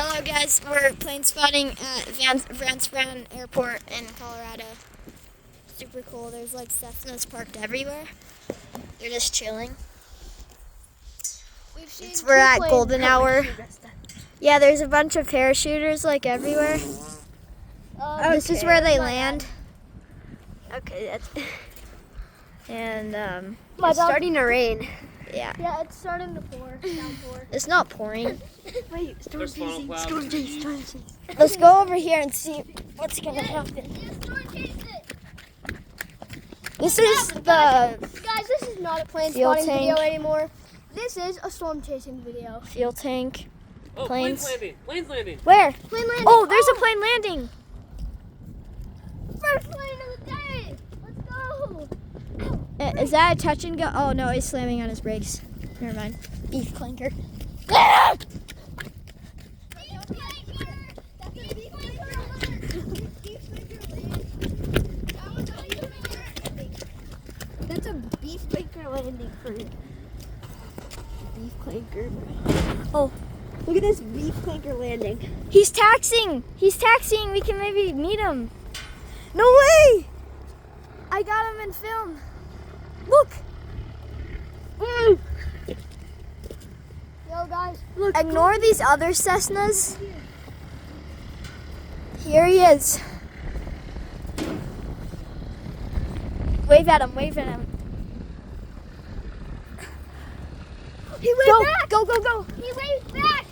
Hello guys, we're plane spotting at Vance Brown Airport in Colorado. Super cool. There's like Cessnas parked everywhere. They're just chilling. We're at golden hour. Yeah, there's a bunch of parachuters like everywhere. This is where they land. Okay, that's and it's starting to rain. Yeah. Yeah, it's starting to pour. Downpour. It's not pouring. Wait, storm chasing. Let's go over here and see what's gonna happen. This is the guys. This is not a plane fuel spotting tank. video anymore. This is a storm chasing video. Fuel tank. Oh, Planes. Plane's landing. Where? Plane landing. Oh, there's a plane landing. First plane of the day. Let's go. Is that a touch and go? Oh no, he's slamming on his brakes. Never mind. Beef clinker. That's a beef clinker landing for you. Beef clinker. Oh, look at this beef clinker landing. He's taxiing. He's taxiing. We can maybe meet him. No way! I got him in film. Look. Yo guys, look. Ignore these other Cessnas. Here he is. Wave at him. Wave at him. He waved Go, back. go, go, go. He waved back.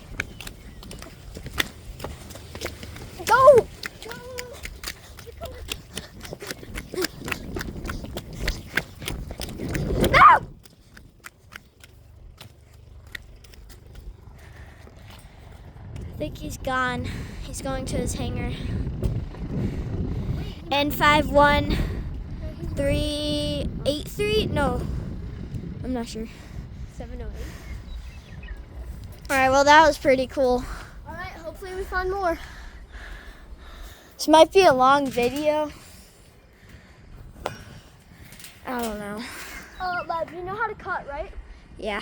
Go. No! I think he's gone. He's going to his hangar. N51383? No, I'm not sure. 708. All right, well that was pretty cool. All right, hopefully we find more. This might be a long video. I don't know. Love, you know how to cut, right? Yeah.